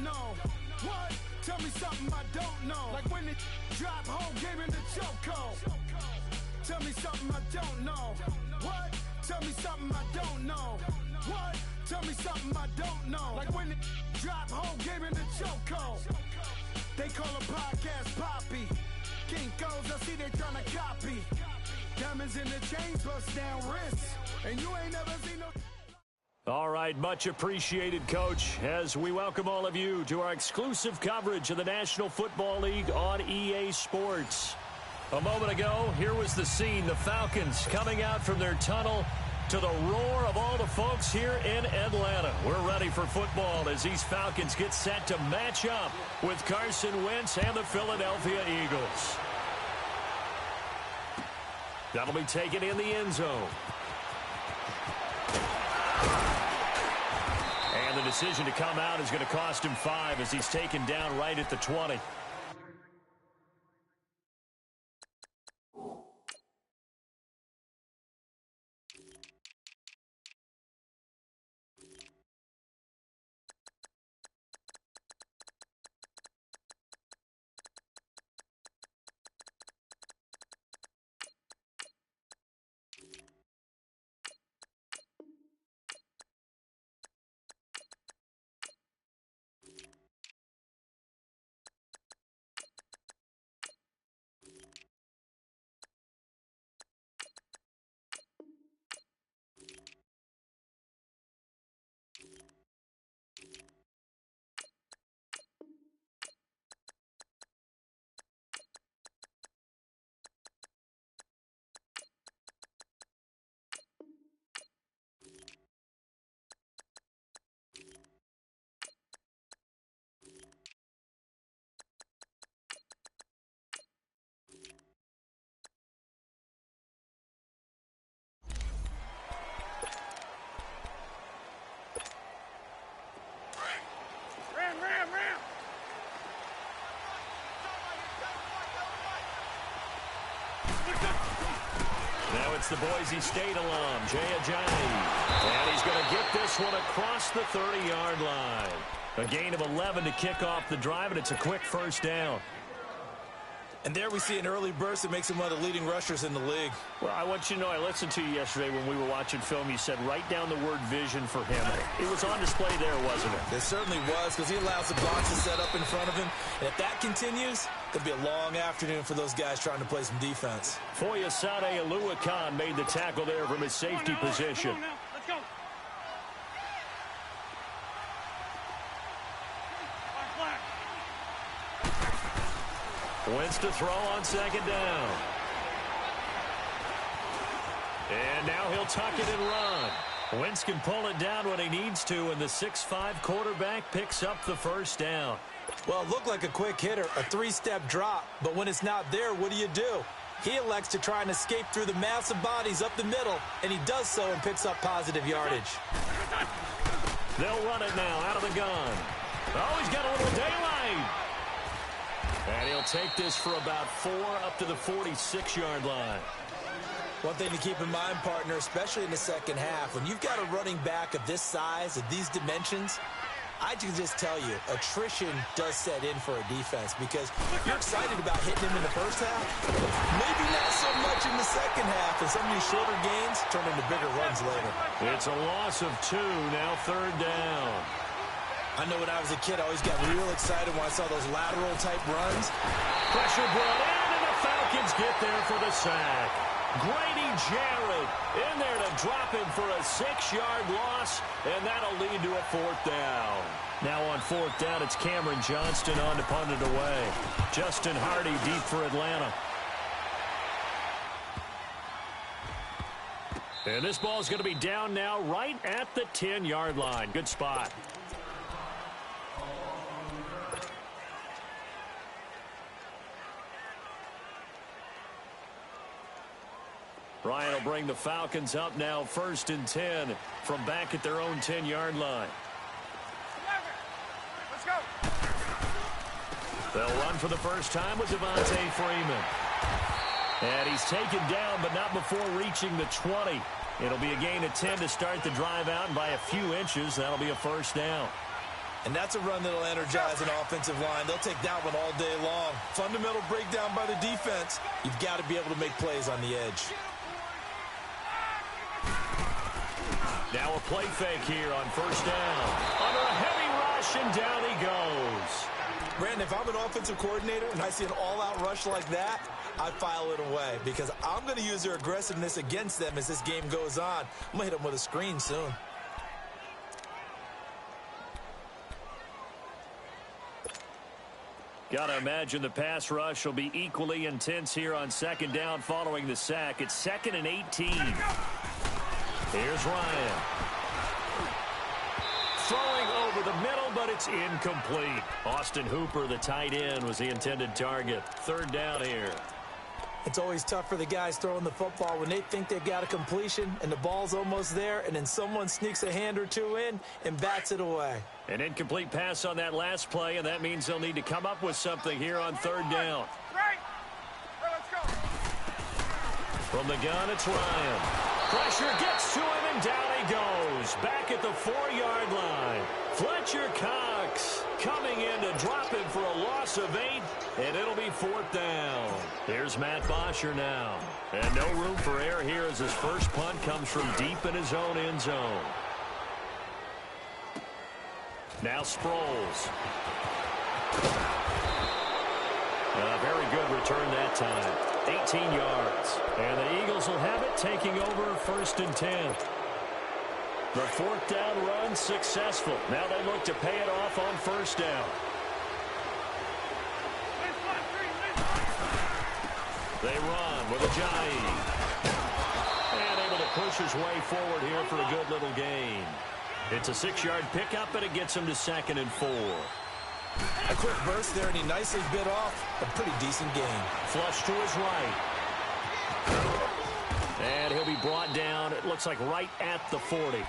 know. What? Tell me something I don't know. Like when it drop whole game in the chokehold. Tell me something I don't know. What? Tell me something I don't know. What? Tell me something I don't know. Like when it drop whole game in the chokehold. They call a podcast Poppy. Kinkos, I see they tryna copy. Diamonds in the chains, bust down wrists. And you ain't never seen no... All right, much appreciated, Coach, as we welcome all of you to our exclusive coverage of the National Football League on EA Sports. A moment ago, here was the scene. The Falcons coming out from their tunnel to the roar of all the folks here in Atlanta. We're ready for football as these Falcons get set to match up with Carson Wentz and the Philadelphia Eagles. That'll be taken in the end zone. And the decision to come out is going to cost him 5 as he's taken down right at the 20. Now it's the Boise State alum, Jay Ajayi. And he's going to get this one across the 30-yard line. A gain of 11 to kick off the drive, and it's a quick first down. And there we see an early burst that makes him one of the leading rushers in the league. Well, I want you to know, I listened to you yesterday when we were watching film. You said write down the word vision for him. It was on display there, wasn't it? It certainly was, because he allows the box to set up in front of him. And if that continues, it'll be a long afternoon for those guys trying to play some defense. Foyesade Aluakan made the tackle there from his safety position. Let's go. Wentz to throw on second down. And now he'll tuck it and run. Wentz can pull it down when he needs to, and the 6'5" quarterback picks up the first down. Well, it looked like a quick hitter, a 3-step drop, but when it's not there, what do? He elects to try and escape through the massive bodies up the middle, and he does so and picks up positive yardage. They'll run it now out of the gun. Oh, he's got a little daylight. And he'll take this for about 4 up to the 46-yard line. One thing to keep in mind, partner, especially in the second half, when you've got a running back of this size, of these dimensions, I can just tell you, attrition does set in for a defense because you're excited about hitting him in the first half, maybe not so much in the second half, and some of these shorter gains turn into bigger runs later. It's a loss of 2, now third down. I know when I was a kid, I always got real excited when I saw those lateral-type runs. Pressure brought in, and the Falcons get there for the sack. Grady Jarrett in there to drop him for a 6-yard loss, and that'll lead to a 4th down. Now on 4th down, it's Cameron Johnston on to punt it away. Justin Hardy deep for Atlanta. And this ball's going to be down now right at the 10-yard line. Good spot. Ryan will bring the Falcons up now 1st and 10 from back at their own 10-yard line. Let's go. They'll run for the first time with Devontae Freeman. And he's taken down, but not before reaching the 20. It'll be a gain of 10 to start the drive out, and by a few inches, that'll be a first down. And that's a run that'll energize an offensive line. They'll take that one all day long. Fundamental breakdown by the defense. You've got to be able to make plays on the edge. Now a play fake here on first down. Under a heavy rush, and down he goes. Brandon, if I'm an offensive coordinator and I see an all-out rush like that, I file it away because I'm going to use their aggressiveness against them as this game goes on. I'm going to hit them with a screen soon. Got to imagine the pass rush will be equally intense here on second down following the sack. It's 2nd and 18. Here's Ryan. Throwing over the middle, but it's incomplete. Austin Hooper, the tight end, was the intended target. 3rd down here. It's always tough for the guys throwing the football when they think they've got a completion and the ball's almost there, and then someone sneaks a hand or two in and bats it away. An incomplete pass on that last play, and that means they'll need to come up with something here on 3rd down. From the gun, it's Ryan. Pressure gets to him, and down he goes. Back at the 4-yard line. Fletcher Cox coming in to drop him for a loss of 8, and it'll be 4th down. Here's Matt Bosher now. And no room for error here as his first punt comes from deep in his own end zone. Now Sproles. A very good return that time. 18 yards. And the Eagles will have it, taking over 1st and 10. The 4th down run successful. Now they look to pay it off on 1st down. They run with Ajayi. And able to push his way forward here for a good little gain. It's a 6-yard pickup, and it gets him to 2nd and 4. A quick burst there, and he nicely bit off a pretty decent gain. Flush to his right. And he'll be brought down, it looks like right at the 40.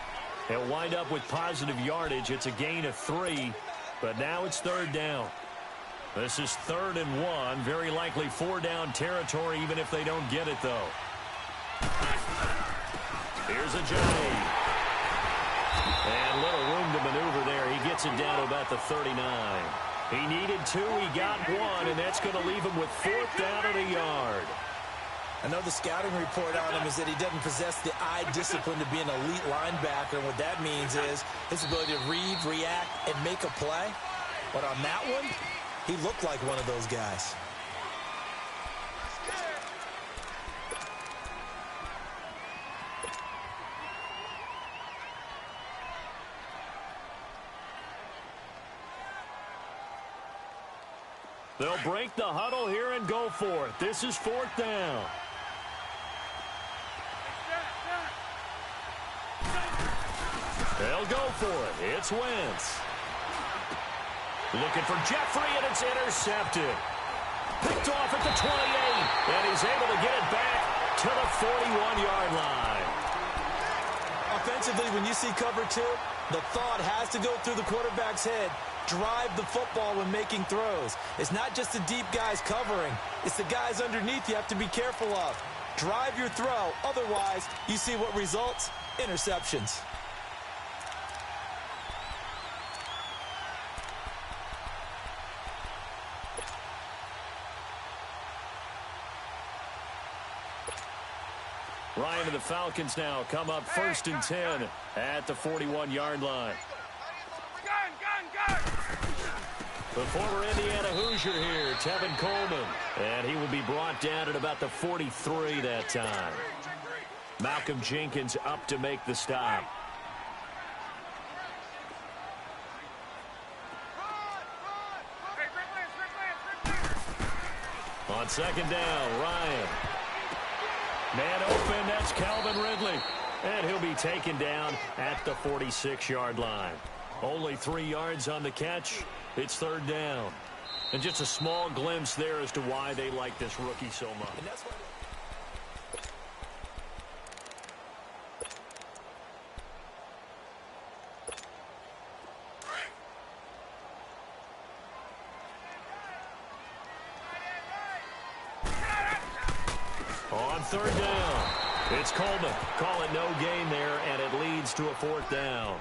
He'll wind up with positive yardage. It's a gain of 3, but now it's 3rd down. This is 3rd and 1. Very likely 4-down territory, even if they don't get it, though. Here's Ajayi. And little room to maneuver there. He gets it down to about the 39. He needed 2. He got 1, and that's going to leave him with 4th down at a yard. I know the scouting report on him is that he doesn't possess the eye discipline to be an elite linebacker. And what that means is his ability to read, react, and make a play. But on that one, he looked like one of those guys. They'll break the huddle here and go for it. This is 4th down. They'll go for it. It's Wentz. Looking for Jeffrey, and it's intercepted. Picked off at the 28, and he's able to get it back to the 41-yard line. Offensively, when you see cover 2, the thought has to go through the quarterback's head. Drive the football when making throws. It's not just the deep guys covering. It's the guys underneath you have to be careful of. Drive your throw. Otherwise, you see what results? Interceptions. Ryan and the Falcons now come up 1st and 10 at the 41-yard line. The former Indiana Hoosier here, Tevin Coleman. And he will be brought down at about the 43 that time. Malcolm Jenkins up to make the stop. On 2nd down, Ryan. Man open, that's Calvin Ridley. And he'll be taken down at the 46-yard line. Only 3 yards on the catch. It's 3rd down. And just a small glimpse there as to why they like this rookie so much. And that's why on 3rd down, it's Coleman. Call it no gain there, and it leads to a 4th down.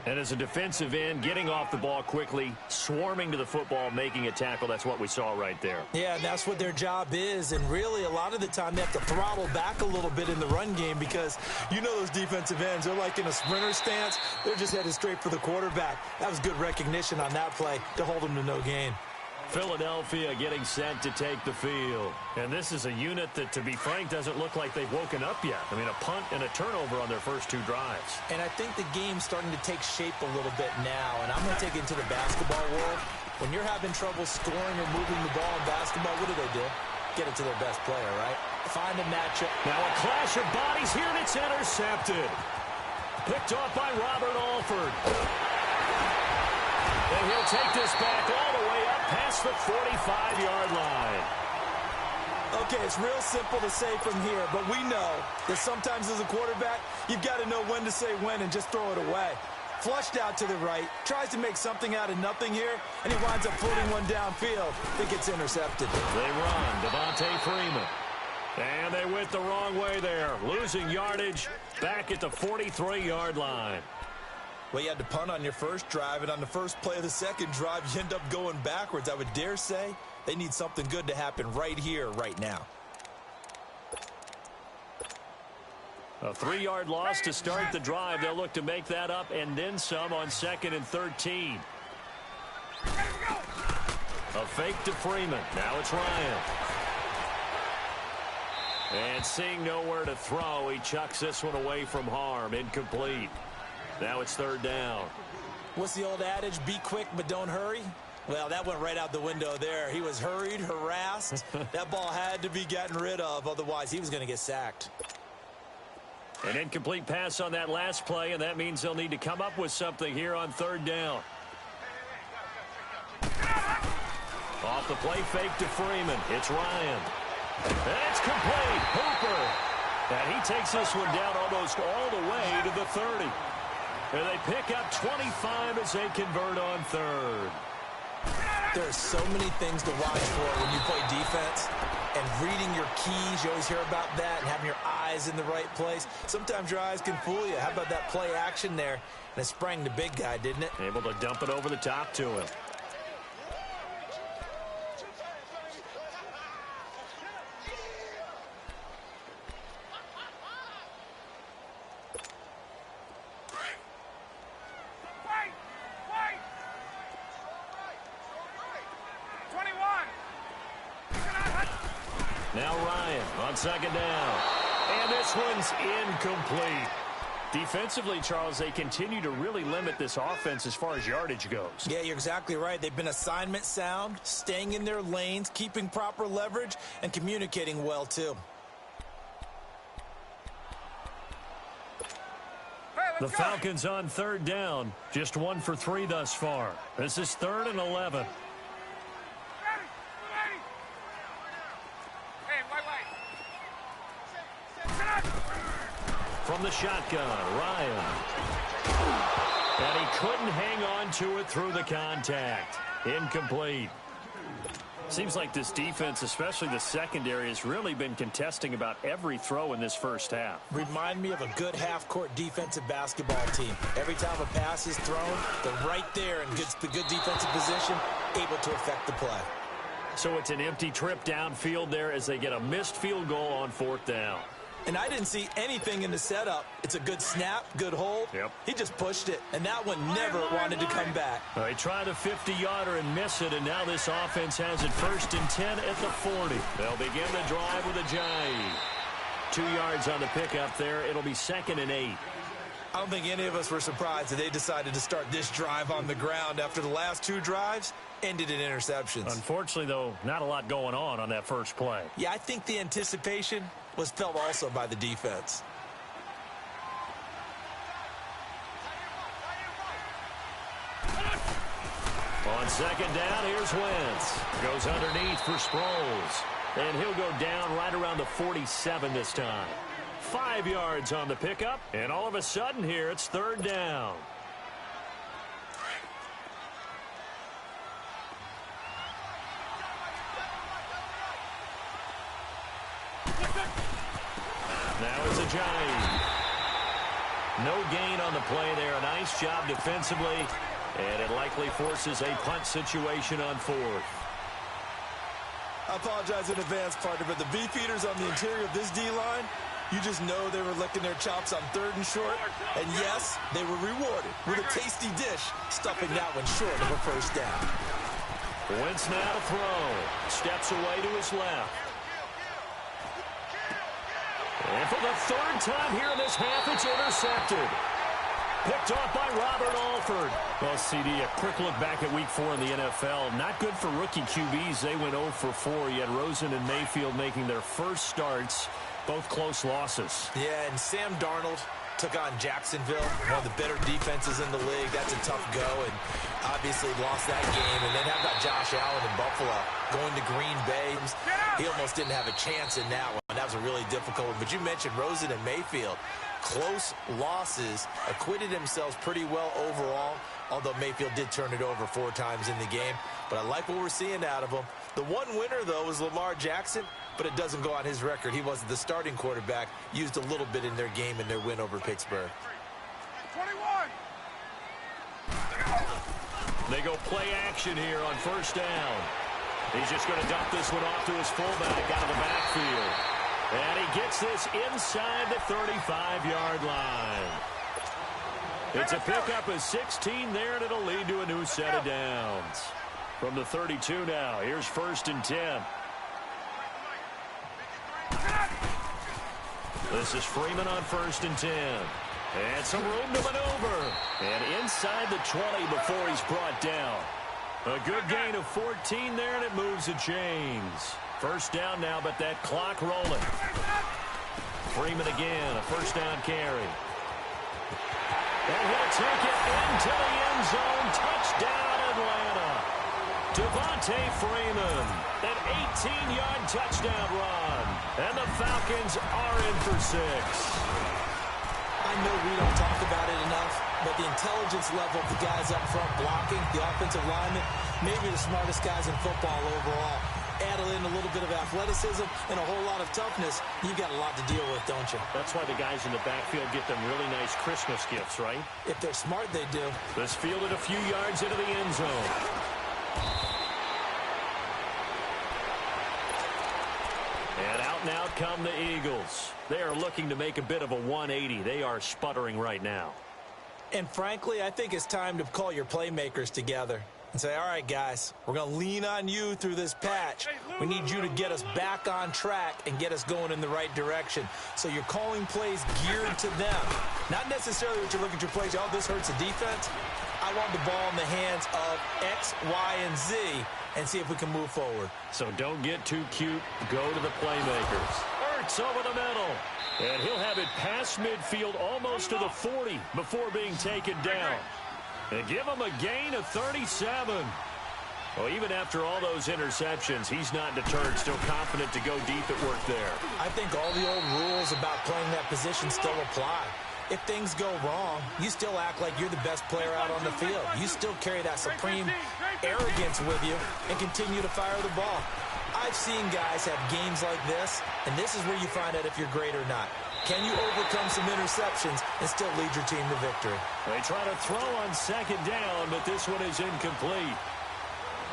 And as a defensive end, getting off the ball quickly, swarming to the football, making a tackle, that's what we saw right there. Yeah, and that's what their job is. And really, a lot of the time, they have to throttle back a little bit in the run game because you know those defensive ends, they're like in a sprinter stance. They're just headed straight for the quarterback. That was good recognition on that play to hold them to no gain. Philadelphia getting set to take the field. And this is a unit that, to be frank, doesn't look like they've woken up yet. I mean, a punt and a turnover on their first two drives. And I think the game's starting to take shape a little bit now. And I'm going to take it into the basketball world. When you're having trouble scoring or moving the ball in basketball, what do? Get it to their best player, right? Find a matchup. Now a clash of bodies here, and it's intercepted. Picked off by Robert Alford. And he'll take this back all the way up past the 45-yard line. Okay, it's real simple to say from here, but we know that sometimes as a quarterback, you've got to know when to say when and just throw it away. Flushed out to the right, tries to make something out of nothing here, and he winds up floating one downfield. I think it's intercepted. They run, Devontae Freeman. And they went the wrong way there, losing yardage back at the 43-yard line. Well, you had to punt on your first drive, and on the first play of the second drive, you end up going backwards. I would dare say they need something good to happen right here, right now. A 3-yard loss to start the drive. They'll look to make that up and then some on 2nd and 13. A fake to Freeman. Now it's Ryan. And seeing nowhere to throw, he chucks this one away from harm. Incomplete. Now it's 3rd down. What's the old adage? Be quick, but don't hurry. Well, that went right out the window there. He was hurried, harassed. That ball had to be gotten rid of. Otherwise, he was going to get sacked. An incomplete pass on that last play, and that means they'll need to come up with something here on 3rd down. Off the play fake to Freeman. It's Ryan. And it's complete. Hooper. And he takes this one down almost all the way to the 30. And they pick up 25 as they convert on 3rd. There are so many things to watch for when you play defense. And reading your keys, you always hear about that, and having your eyes in the right place. Sometimes your eyes can fool you. How about that play action there? And it sprang the big guy, didn't it? Able to dump it over the top to him. Now Ryan on 2nd down. And this one's incomplete. Defensively, Charles, they continue to really limit this offense as far as yardage goes. Yeah, you're exactly right. They've been assignment sound, staying in their lanes, keeping proper leverage, and communicating well, too. The Falcons on 3rd down. Just 1 for 3 thus far. This is 3rd and 11. From the shotgun, Ryan. And he couldn't hang on to it through the contact. Incomplete. Seems like this defense, especially the secondary, has really been contesting about every throw in this first half. Remind me of a good half-court defensive basketball team. Every time a pass is thrown, they're right there in the good defensive position, able to affect the play. So it's an empty trip downfield there as they get a missed field goal on 4th down. And I didn't see anything in the setup. It's a good snap, good hold. Yep. He just pushed it, and that one never wanted to come back. They tried a 50-yarder and miss it, and now this offense has it 1st and 10 at the 40. They'll begin the drive with a jive. 2 yards on the pickup there. It'll be 2nd and 8. I don't think any of us were surprised that they decided to start this drive on the ground after the last 2 drives ended in interceptions. Unfortunately, though, not a lot going on that first play. Yeah, I think the anticipation was felt also by the defense. On 2nd down, here's Wentz. Goes underneath for Sproles. And he'll go down right around the 47 this time. 5 yards on the pickup, and all of a sudden here, it's 3rd down. Now it's a jive. No gain on the play there. A nice job defensively, and it likely forces a punt situation on fourth. I apologize in advance, partner, but the beefeaters on the interior of this D-line, you just know they were licking their chops on 3rd and short. And yes, they were rewarded with a tasty dish, stuffing that one short of a first down. Wentz now to throw. Steps away to his left. And for the 3rd time here in this half, it's intercepted. Picked off by Robert Alford. Well, CD, a quick look back at Week 4 in the NFL. Not good for rookie QBs. They went 0 for 4. You had Rosen and Mayfield making their first starts. Both close losses. Yeah, and Sam Darnold took on Jacksonville, one of the better defenses in the league. That's a tough go, and obviously lost that game. And then how about Josh Allen in Buffalo going to Green Bay? He almost didn't have a chance in that one. That was a really difficult one. But you mentioned Rosen and Mayfield. Close losses, acquitted themselves pretty well overall, although Mayfield did turn it over 4 times in the game. But I like what we're seeing out of him. The one winner, though, was Lamar Jackson, but it doesn't go on his record. He wasn't the starting quarterback, used a little bit in their game in their win over Pittsburgh. 21. They go play action here on first down. He's just going to dump this one off to his fullback out of the backfield. And he gets this inside the 35-yard line. It's a pickup of 16 there, and it'll lead to a new set of downs. From the 32 now, here's 1st and 10. This is Freeman on 1st and 10. And some room to maneuver. And inside the 20 before he's brought down. A good gain of 14 there, and it moves the chains. First down now, but that clock rolling. Freeman again, a first down carry. And he'll take it into the end zone. Touchdown, Atlanta. Devontae Freeman, an 18-yard touchdown run. And the Falcons are in for 6. I know we don't talk about it enough, but the intelligence level of the guys up front blocking, the offensive linemen, maybe the smartest guys in football overall. Add in a little bit of athleticism and a whole lot of toughness, you've got a lot to deal with, don't you? That's why the guys in the backfield get them really nice Christmas gifts, right? If they're smart, they do. This fielded a few yards into the end zone. And out and out come the Eagles. They are looking to make a bit of a 180. They are sputtering right now. And frankly, I think it's time to call your playmakers together and say, all right, guys, we're going to lean on you through this patch. We need you to get us back on track and get us going in the right direction. So you're calling plays geared to them. Not necessarily what you look at your plays, oh, this hurts the defense. I want the ball in the hands of X, Y, and Z and see if we can move forward. So don't get too cute. Go to the playmakers. Hurts over the middle. And he'll have it past midfield almost to the 40 before being taken down. And give him a gain of 37. Well, even after all those interceptions, he's not deterred, still confident to go deep at work there. I think all the old rules about playing that position still apply. If things go wrong, you still act like you're the best player out on the field. You still carry that supreme arrogance with you and continue to fire the ball. I've seen guys have games like this, and this is where you find out if you're great or not. Can you overcome some interceptions and still lead your team to victory? They try to throw on second down, but this one is incomplete.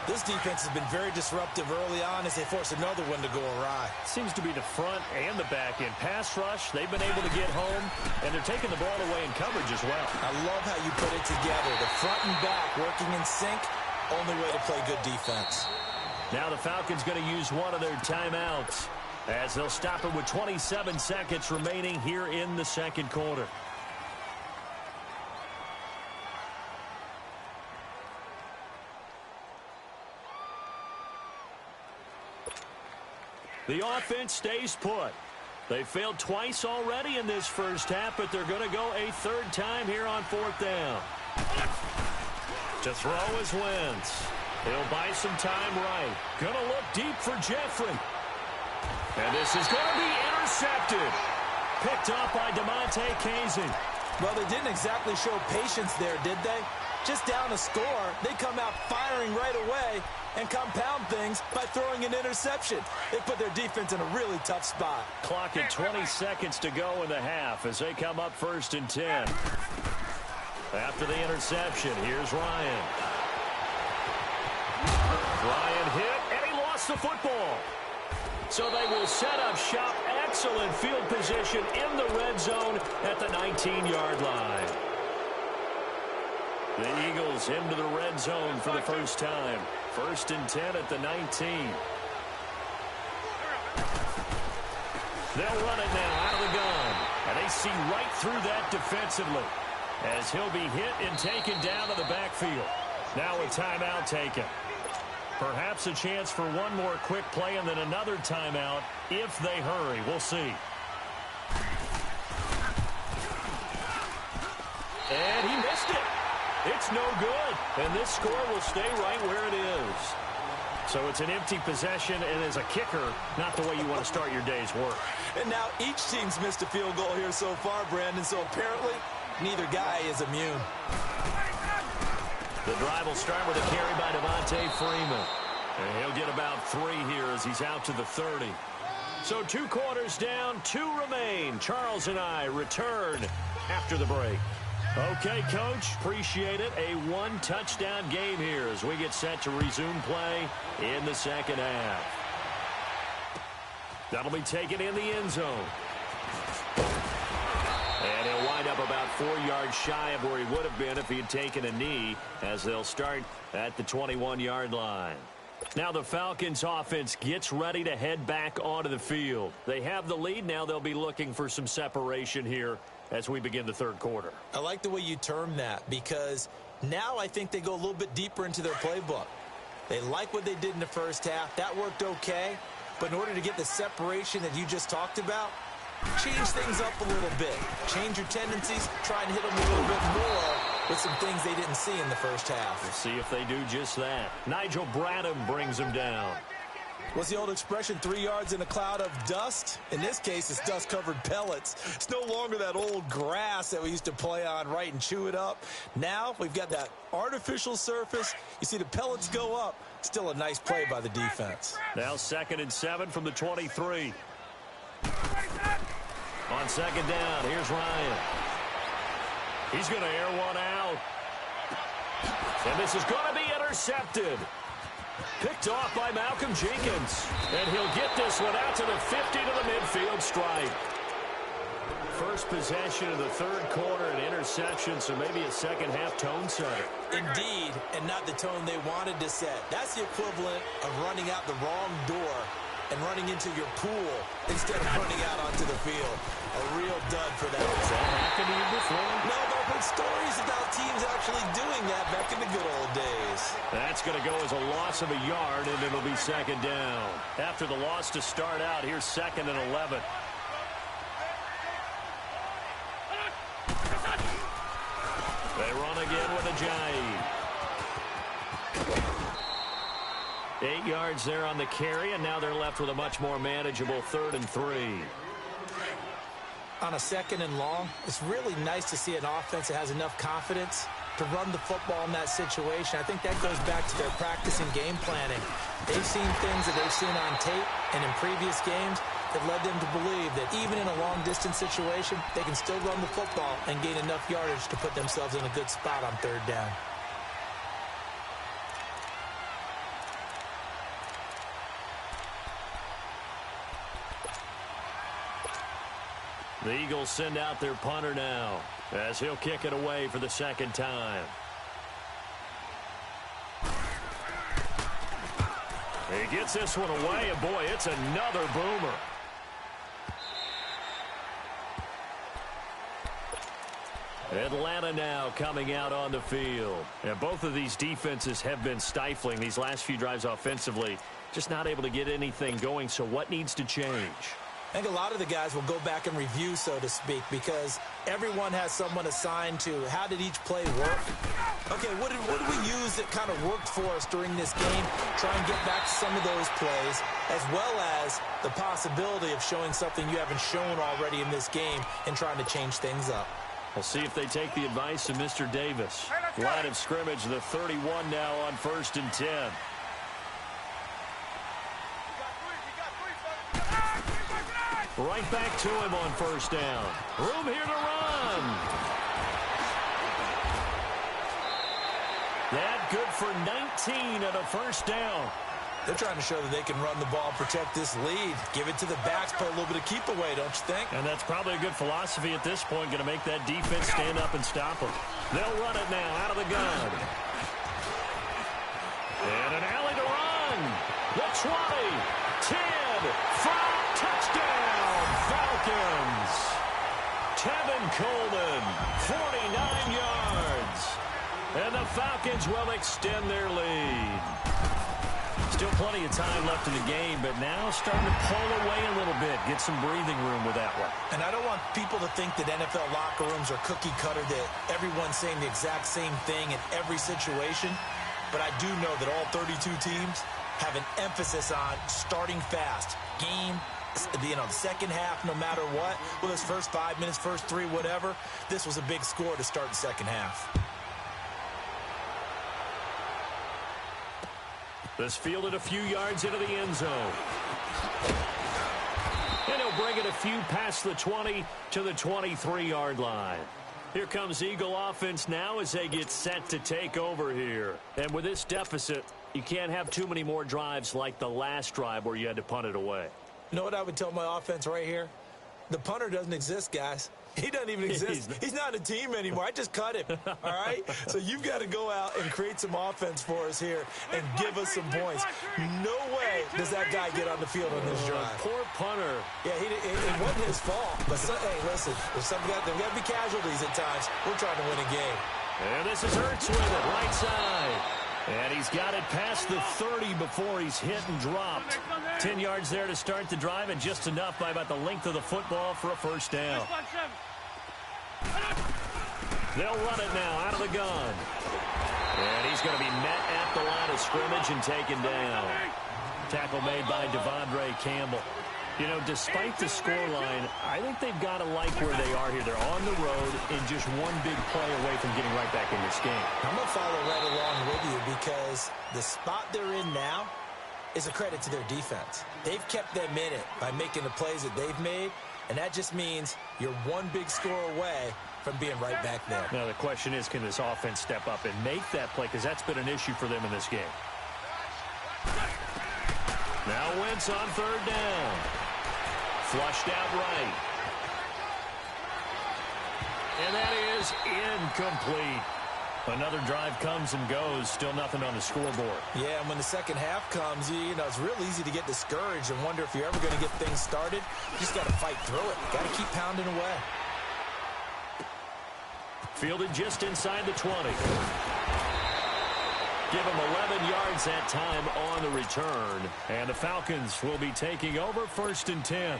This defense has been very disruptive early on as they force another one to go awry. Seems to be the front and the back end. Pass rush, they've been able to get home, and they're taking the ball away in coverage as well. I love how you put it together. The front and back working in sync, only way to play good defense. Now the Falcons going to use one of their timeouts as they'll stop it with 27 seconds remaining here in the second quarter. The offense stays put. They failed twice already in this first half, but they're going to go a third time here on fourth down. To throw is Wentz. He'll buy some time right. Going to look deep for Jeffrey. And this is going to be intercepted. Picked off by DeMonte Casey. Well, they didn't exactly show patience there, did they? just down a score, they come out firing right away and compound things by throwing an interception. They put their defense in a really tough spot. Clock at 20 seconds to go in the half as they come up 1st and 10. After the interception, here's Ryan. Ryan hit, and he lost the football. So they will set up shop. Excellent field position in the red zone at the 19-yard line. The Eagles into the red zone for the first time. 1st and 10 at the 19. They'll run it now out of the gun. And they see right through that defensively as he'll be hit and taken down to the backfield. Now a timeout taken. Perhaps a chance for one more quick play and then another timeout if they hurry. We'll see. And he missed it. It's no good. And this score will stay right where it is. So it's an empty possession, and as a kicker, not the way you want to start your day's work. And now each team's missed a field goal here so far, Brandon, so apparently neither guy is immune. The drive will start with a carry by Devontae Freeman. And he'll get about 3 here as he's out to the 30. So 2 quarters down, 2 remain. Charles and I return after the break. Okay, Coach, appreciate it. A 1-touchdown game here as we get set to resume play in the second half. That'll be taken in the end zone. And he'll wind up about 4 yards shy of where he would have been if he had taken a knee, as they'll start at the 21-yard line. Now the Falcons offense gets ready to head back onto the field. They have the lead. Now they'll be looking for some separation here as we begin the third quarter. I like the way you term that, because now I think they go a little bit deeper into their playbook. They like what they did in the first half. That worked okay. But in order to get the separation that you just talked about, change things up a little bit. Change your tendencies. Try and hit them a little bit more with some things they didn't see in the first half. We'll see if they do just that. Nigel Bradham brings them down. What's the old expression, 3 yards in a cloud of dust? In this case, it's dust-covered pellets. It's no longer that old grass that we used to play on, right, and chew it up. Now we've got that artificial surface. You see the pellets go up. Still a nice play by the defense. Now 2nd and 7 from the 23. On 2nd down, here's Ryan. He's going to air one out. And this is going to be intercepted. Picked off by Malcolm Jenkins. And he'll get this one out to the 50 to the midfield stripe. First possession of the third quarter, an interception, so maybe a second half tone setter. Indeed, and not the tone they wanted to set. That's the equivalent of running out the wrong door and running into your pool instead of running out onto the field. A real dud for that. Has that happened to you before? No, but I've heard stories about teams actually doing that back in the good old days. That's going to go as a loss of a yard, and it'll be 2nd down. After the loss to start out, here's 2nd and 11. They run again with Ajayi. 8 yards there on the carry, and now they're left with a much more manageable 3rd and 3. On a 2nd and long, it's really nice to see an offense that has enough confidence to run the football in that situation. I think that goes back to their practice and game planning. They've seen things that they've seen on tape and in previous games that led them to believe that even in a long-distance situation, they can still run the football and gain enough yardage to put themselves in a good spot on 3rd down. The Eagles send out their punter now as he'll kick it away for the 2nd time. He gets this one away, and boy, it's another boomer. Atlanta now coming out on the field. And both of these defenses have been stifling these last few drives offensively. Just not able to get anything going, so what needs to change? I think a lot of the guys will go back and review, so to speak, because everyone has someone assigned to how did each play work. Okay, what did we use that kind of worked for us during this game? Try and get back to some of those plays, as well as the possibility of showing something you haven't shown already in this game and trying to change things up. We'll see if they take the advice of Mr. Davis. Line of scrimmage, the 31 now on 1st and 10. Right back to him on 1st down. Room here to run. That good for 19 at a 1st down. They're trying to show that they can run the ball, protect this lead. Give it to the backs, play a little bit of keep away, don't you think? And that's probably a good philosophy at this point, going to make that defense stand up and stop them. They'll run it now out of the gun. And an alley to run. The 20, 10, 5, touchdown, Falcons. Tevin Coleman, 49 yards. And the Falcons will extend their lead. Still plenty of time left in the game, but now starting to pull away a little bit, get some breathing room with that one. And I don't want people to think that NFL locker rooms are cookie cutter, that everyone's saying the exact same thing in every situation. But I do know that all 32 teams have an emphasis on starting fast. Game, the second half, no matter what. Well, this first 5 minutes, first 3, whatever. This was a big score to start the second half. This fielded a few yards into the end zone. And he'll bring it a few past the 20 to the 23-yard line. Here comes Eagle offense now as they get set to take over here. And with this deficit, you can't have too many more drives like the last drive where you had to punt it away. You know what I would tell my offense right here? The punter doesn't exist, guys. He doesn't even exist. He's not a team anymore. I just cut him, all right? So you've got to go out and create some offense for us here and give us some points. No way does that guy get on the field on this drive. Poor punter. Yeah, it wasn't his fault. But, hey, listen, there's got to be casualties at times. We're trying to win a game. And this is Hurts with it, right side. And he's got it past the 30 before he's hit and dropped. 10 yards there to start the drive, and just enough by about the length of the football for a 1st down. They'll run it now out of the gun. And he's going to be met at the line of scrimmage and taken down. Tackle made by Devondre Campbell. You know, despite the scoreline, I think they've got to like where they are here. They're on the road and just one big play away from getting right back in this game. I'm going to follow right along with you because the spot they're in now is a credit to their defense. They've kept them in it by making the plays that they've made, and that just means you're one big score away from being right back there. Now, the question is, can this offense step up and make that play? Because that's been an issue for them in this game. Now Wentz on 3rd down. Flushed out right. And that is incomplete. Another drive comes and goes. Still nothing on the scoreboard. Yeah, and when the second half comes, you know, it's real easy to get discouraged and wonder if you're ever going to get things started. You just got to fight through it. Got to keep pounding away. Fielded just inside the 20. Give him 11 yards that time on the return. And the Falcons will be taking over 1st and 10.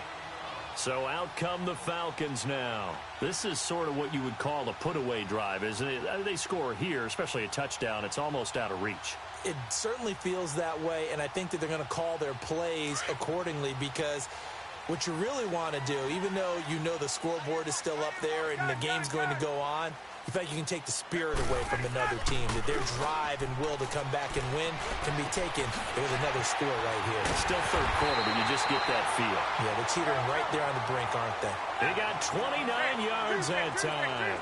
So out come the Falcons now. This is sort of what you would call a put-away drive, isn't it? They score here, especially a touchdown. It's almost out of reach. It certainly feels that way, and I think that they're going to call their plays accordingly because what you really want to do, even though you know the scoreboard is still up there and the game's going to go on, you feel like you can take the spirit away from another team, that their drive and will to come back and win can be taken with another score right here. Still 3rd quarter, but you just get that feel. Yeah, they're teetering right there on the brink, aren't they? They got 29 yards that time.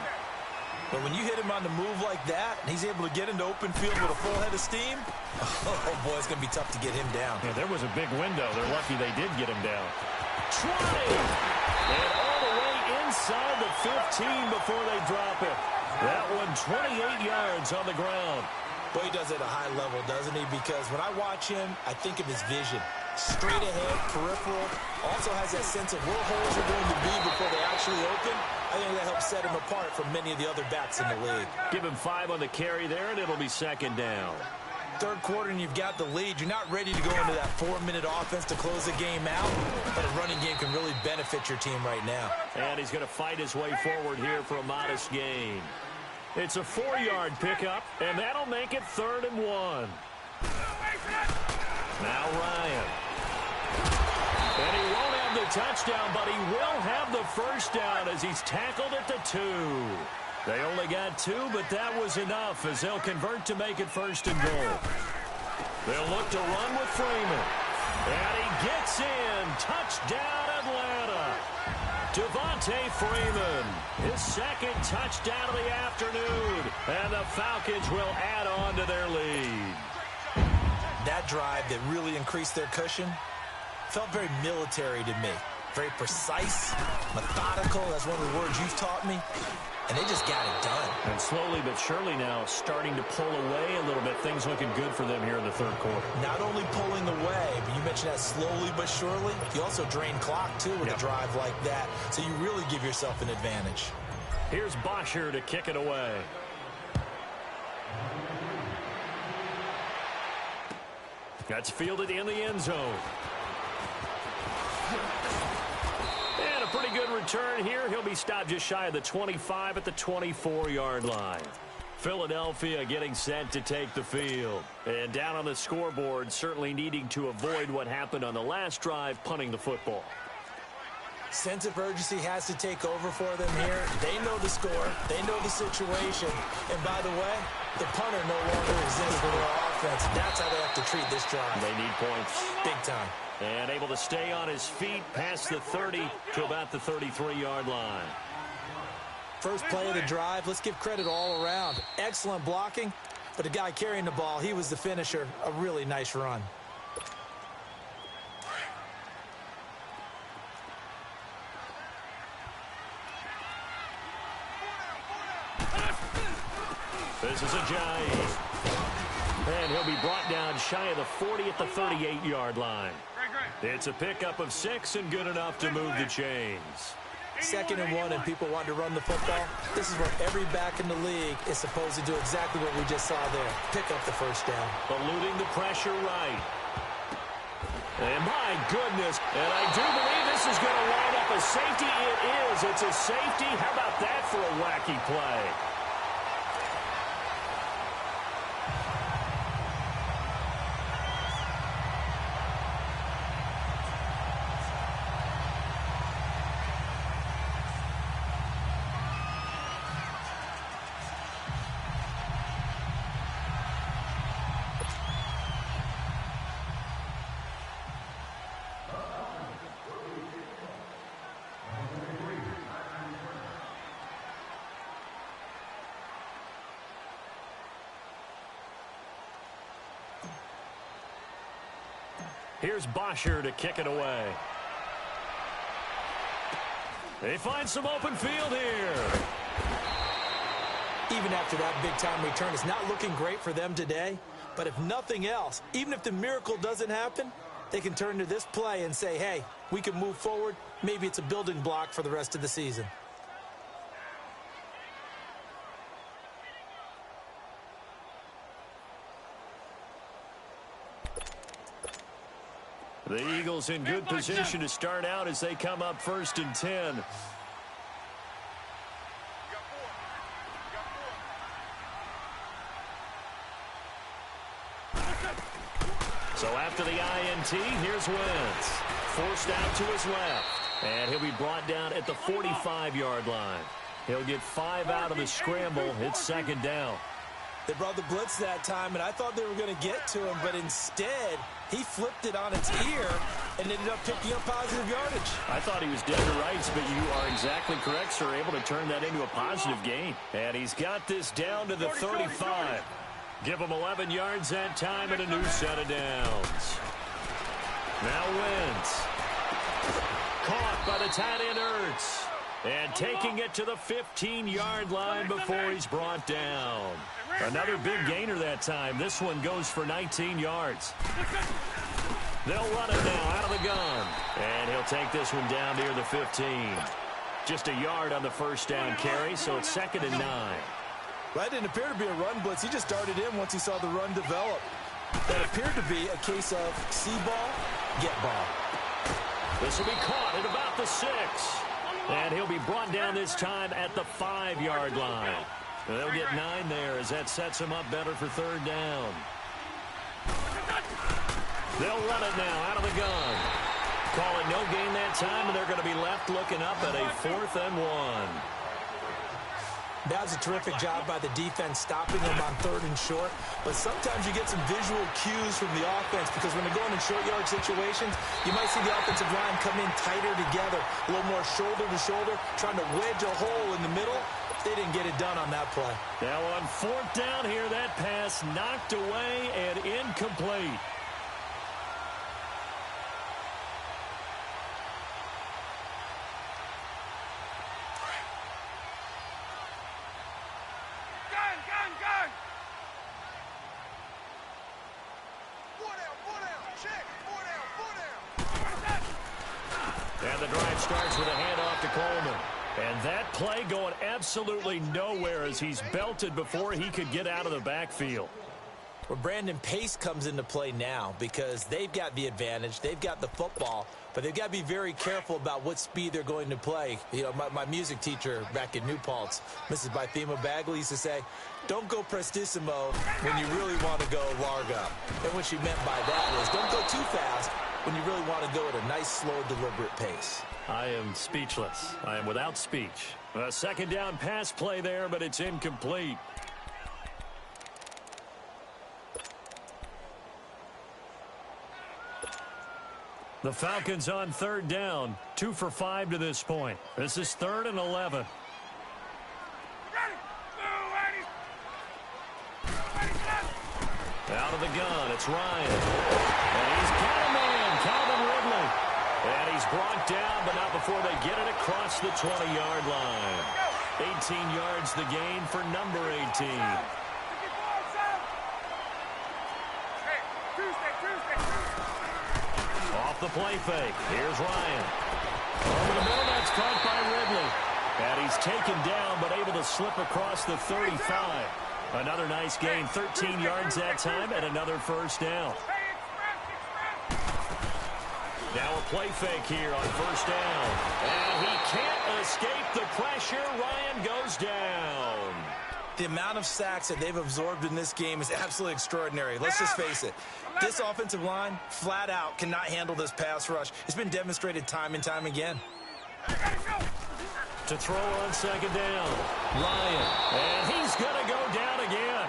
But when you hit him on the move like that, and he's able to get into open field with a full head of steam, oh boy, it's going to be tough to get him down. Yeah, there was a big window. They're lucky they did get him down. 20! And all the way inside the 15 before they drop it. That one, 28 yards on the ground. Boy, he does it at a high level, doesn't he? Because when I watch him, I think of his vision. Straight ahead, peripheral. Also has that sense of where holes are going to be before they actually open. I think that helps set him apart from many of the other backs in the league. Give him 5 on the carry there, and it'll be 2nd down. 3rd quarter, and you've got the lead. You're not ready to go into that 4-minute offense to close the game out, but a running game can really benefit your team right now. And he's going to fight his way forward here for a modest gain. It's a 4-yard pickup, and that'll make it 3rd and 1. Now Ryan. And he won't have the touchdown, but he will have the first down as he's tackled at the 2. They only got 2, but that was enough as they'll convert to make it 1st and goal. They'll look to run with Freeman. And he gets in. Touchdown, Atlanta. Devontae Freeman, his 2nd touchdown of the afternoon. And the Falcons will add on to their lead. That drive that really increased their cushion felt very military to me. Very precise, methodical. That's one of the words you've taught me. And they just got it done. And slowly but surely now starting to pull away a little bit. Things looking good for them here in the 3rd quarter. Not only pulling away, but you mentioned that slowly but surely. You also drain clock, too, with a drive like that. So you really give yourself an advantage. Here's Bosher to kick it away. That's fielded in the end zone. And a pretty good return here. He'll be stopped just shy of the 25 at the 24-yard line. Philadelphia getting set to take the field. And down on the scoreboard, certainly needing to avoid what happened on the last drive, punting the football. Sense of urgency has to take over for them here. They know the score. They know the situation. And by the way, the punter no longer exists for their offense. That's how they have to treat this drive. They need points. Big time. And able to stay on his feet past the 30 to about the 33-yard line. First play of the drive, let's give credit all around. Excellent blocking, but the guy carrying the ball, he was the finisher. A really nice run. This is Ajayi. And he'll be brought down shy of the 40 at the 38-yard line. It's a pickup of 6 and good enough to move the chains. 2nd and 1 and people want to run the football. This is where every back in the league is supposed to do exactly what we just saw there. Pick up the first down. Eluding the pressure right. And my goodness, and I do believe this is going to line up a safety. It is. It's a safety. How about that for a wacky play? Here's Bosher to kick it away. They find some open field here. Even after that big-time return, it's not looking great for them today. But if nothing else, even if the miracle doesn't happen, they can turn to this play and say, hey, we can move forward. Maybe it's a building block for the rest of the season. The Eagles in good position to start out as they come up 1st and 10. So after the INT, here's Wentz. Forced out to his left. And he'll be brought down at the 45-yard line. He'll get 5 out of the scramble. It's 2nd down. They brought the blitz that time, and I thought they were going to get to him, but instead, he flipped it on its ear and ended up picking up positive yardage. I thought he was dead to rights, but you are exactly correct, sir. Able to turn that into a positive gain. And he's got this down to the 35. Give him 11 yards that time and a new set of downs. Now Wentz. Caught by the tight end Ertz. And taking it to the 15-yard line before he's brought down. Another big gainer that time. This one goes for 19 yards. They'll run it now out of the gun. And he'll take this one down near the 15. Just a yard on the first down carry, so it's 2nd and 9. That didn't appear to be a run blitz. He just darted in once he saw the run develop. That appeared to be a case of see ball, get ball. This will be caught at about the 6. And he'll be brought down this time at the 5-yard line. They'll get 9 there as that sets him up better for 3rd down. They'll run it now out of the gun. calling no gain that time, and they're going to be left looking up at a 4th and 1. That was a terrific job by the defense stopping them on 3rd and short. But sometimes you get some visual cues from the offense because when they're going in short yard situations, you might see the offensive line come in tighter together, a little more shoulder to shoulder, trying to wedge a hole in the middle. They didn't get it done on that play. Now on 4th down here, that pass knocked away and incomplete. And the drive starts with a handoff to Coleman. And that play going absolutely nowhere as he's belted before he could get out of the backfield. Well, Brandon, pace comes into play now because they've got the advantage. They've got the football, but they've got to be very careful about what speed they're going to play. You know, my music teacher back in New Paltz, Mrs. Bythema Bagley, used to say, don't go prestissimo when you really want to go largo. And what she meant by that was don't go too fast when you really want to go at a nice, slow, deliberate pace. I am speechless. I am without speech. A 2nd down pass play there, but it's incomplete. The Falcons on 3rd down, 2 for 5 to this point. This is 3rd and 11. Out of the gun, it's Ryan. And he's got a man, Calvin Ridley. And he's brought down, but not before they get it across the 20-yard line. 18 yards the gain for number 18. Off the play fake. Here's Ryan. Over the middle, that's caught by Ridley. And he's taken down, but able to slip across the 35. Another nice gain, 13 yards that time, and another 1st down. Now a play fake here on 1st down. And he can't escape the pressure. Ryan goes down. The amount of sacks that they've absorbed in this game is absolutely extraordinary. Let's just face it. This offensive line, flat out, cannot handle this pass rush. It's been demonstrated time and time again. To throw on 2nd down. Ryan. And he's going to go down again.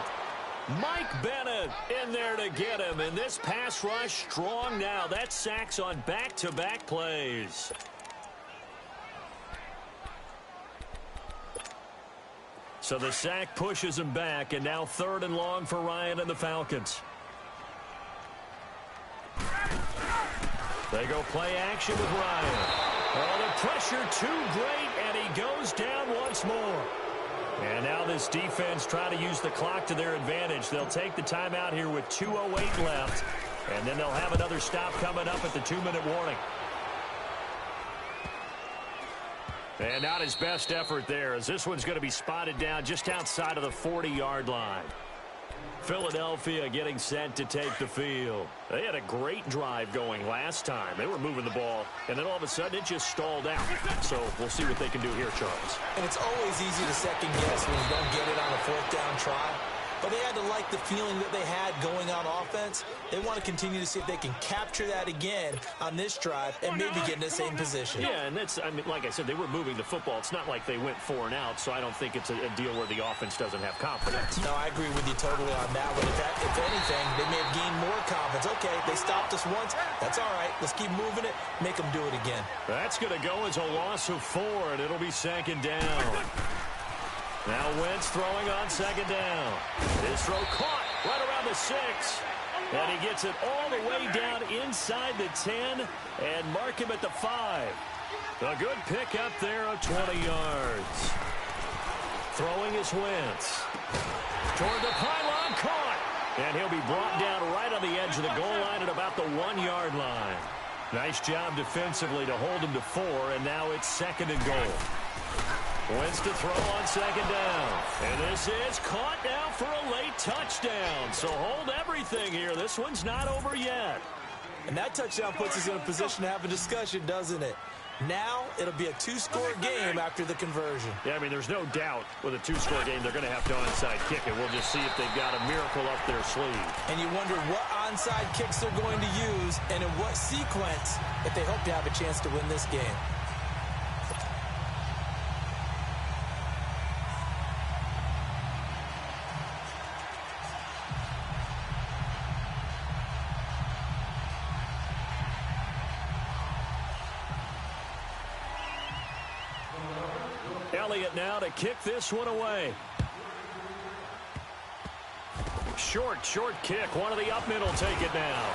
Mike Bennett in there to get him. And this pass rush strong now. That's sacks on back-to-back plays. So the sack pushes him back, and now 3rd and long for Ryan and the Falcons. They go play action with Ryan. Oh, the pressure too great, and he goes down once more. And now this defense trying to use the clock to their advantage. They'll take the timeout here with 2:08 left, and then they'll have another stop coming up at the 2-minute warning. And not his best effort there, as this one's going to be spotted down just outside of the 40-yard line. Philadelphia getting set to take the field. They had a great drive going last time. They were moving the ball, and then all of a sudden it just stalled out. So we'll see what they can do here, Charles. And it's always easy to second guess when you don't get it on a 4th down try. But they had to like the feeling that they had going on offense. They want to continue to see if they can capture that again on this drive and maybe get in the same position. Yeah, and that's, I mean, like I said, they were moving the football. It's not like they went 4 and out, so I don't think it's a deal where the offense doesn't have confidence. No, I agree with you totally on that one. If anything, they may have gained more confidence. Okay, they stopped us once. That's all right. Let's keep moving it. Make them do it again. That's going to go as a loss of 4, and it'll be 2nd down. Now Wentz throwing on 2nd down. His throw caught right around the 6. And he gets it all the way down inside the 10 and mark him at the 5. A good pick up there of 20 yards. Throwing is Wentz. Toward the pylon, caught. And he'll be brought down right on the edge of the goal line at about the 1-yard line. Nice job defensively to hold him to 4, and now it's 2nd and goal. Wentz to throw on 2nd down. And this is caught now for a late touchdown. So hold everything here. This one's not over yet. And that touchdown puts us in a position to have a discussion, doesn't it? Now it'll be a two-score game after the conversion. Yeah, I mean, there's no doubt with a two-score game they're going to have to onside kick it. We'll just see if they've got a miracle up their sleeve. And you wonder what onside kicks they're going to use and in what sequence if they hope to have a chance to win this game. Elliott now to kick this one away. Short kick. One of the up middle take it now.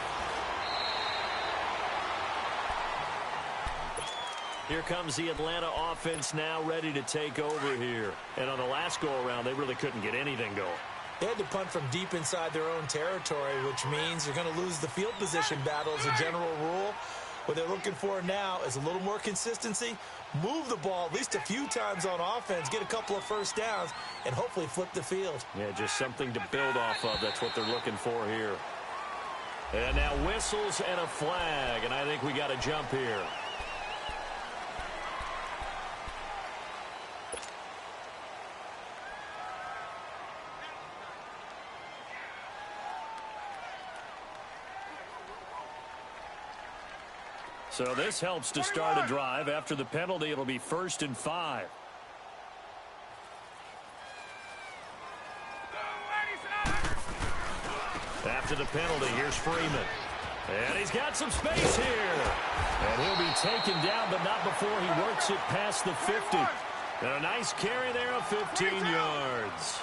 Here comes the Atlanta offense now ready to take over here. And on the last go-around, they really couldn't get anything going. They had to punt from deep inside their own territory, which means you're going to lose the field position battle as a general rule. What they're looking for now is a little more consistency, move the ball at least a few times on offense, get a couple of first downs, and hopefully flip the field. Yeah, just something to build off of. That's what they're looking for here. And now whistles and a flag, and I think we got a jump here. So this helps to start a drive. After the penalty, it'll be 1st and 5. After the penalty, here's Freeman. And he's got some space here. And he'll be taken down, but not before he works it past the 50. And a nice carry there of 15 yards.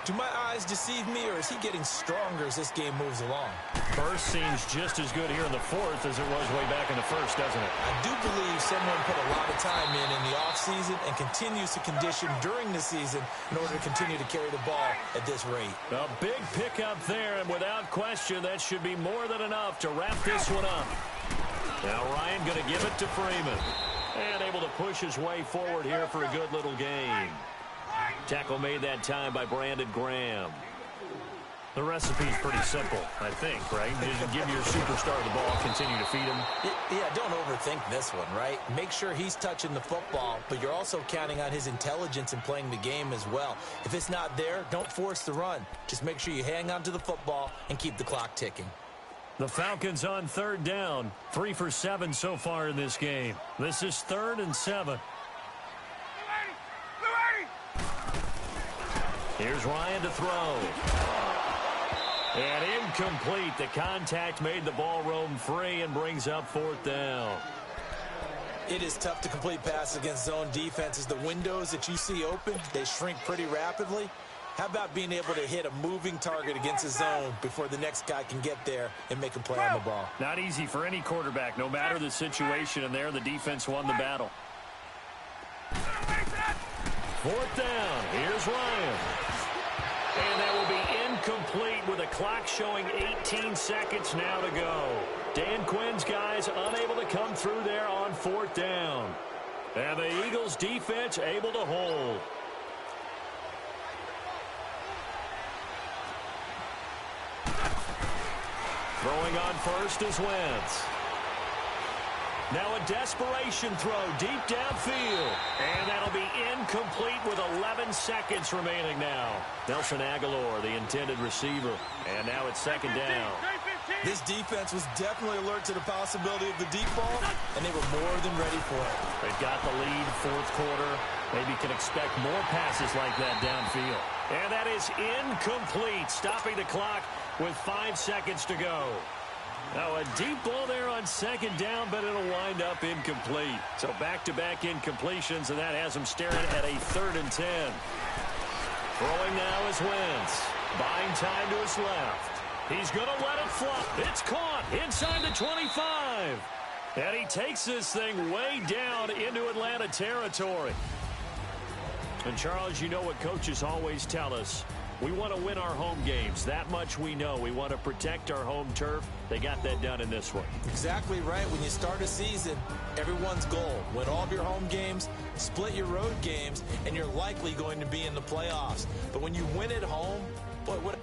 Do my eyes deceive me, or is he getting stronger as this game moves along? First seems just as good here in the 4th as it was way back in the 1st, doesn't it? I do believe someone put a lot of time in the offseason and continues to condition during the season in order to continue to carry the ball at this rate. A big pickup there, and without question, that should be more than enough to wrap this one up. Now Ryan going to give it to Freeman. And able to push his way forward here for a good little gain. Tackle made that time by Brandon Graham. The recipe's pretty simple, I think, right? Just give your superstar the ball, continue to feed him. Yeah, don't overthink this one, right? Make sure he's touching the football, but you're also counting on his intelligence in playing the game as well. If it's not there, don't force the run. Just make sure you hang on to the football and keep the clock ticking. The Falcons on 3rd down. 3 for 7 so far in this game. This is 3rd and 7. Here's Ryan to throw. And incomplete. The contact made the ball roam free and brings up 4th down. It is tough to complete passes against zone defenses. The windows that you see open, they shrink pretty rapidly. How about being able to hit a moving target against a zone before the next guy can get there and make a play on the ball? Not easy for any quarterback, no matter the situation, and there the defense won the battle. 4th down. Here's Ryan. And that will be incomplete with a clock showing 18 seconds now to go. Dan Quinn's guys unable to come through there on 4th down. And the Eagles defense able to hold. Throwing on first is Wentz. Now a desperation throw deep downfield. And that'll be incomplete with 11 seconds remaining now. Nelson Aguilar, the intended receiver. And now it's 2nd down. This defense was definitely alert to the possibility of the deep ball, and they were more than ready for it. They've got the lead, 4th quarter. Maybe can expect more passes like that downfield. And that is incomplete, stopping the clock with 5 seconds to go. Now a deep ball there on 2nd down, but it'll wind up incomplete. So back-to-back incompletions, and that has them staring at a 3rd and 10. Throwing now is Wentz. Buying time to his left. He's going to let it fly. It's caught inside the 25. And he takes this thing way down into Atlanta territory. And Charles, you know what coaches always tell us. We want to win our home games. That much we know. We want to protect our home turf. They got that done in this one. Exactly right. When you start a season, everyone's goal: win all of your home games, split your road games, and you're likely going to be in the playoffs. But when you win at home, boy, what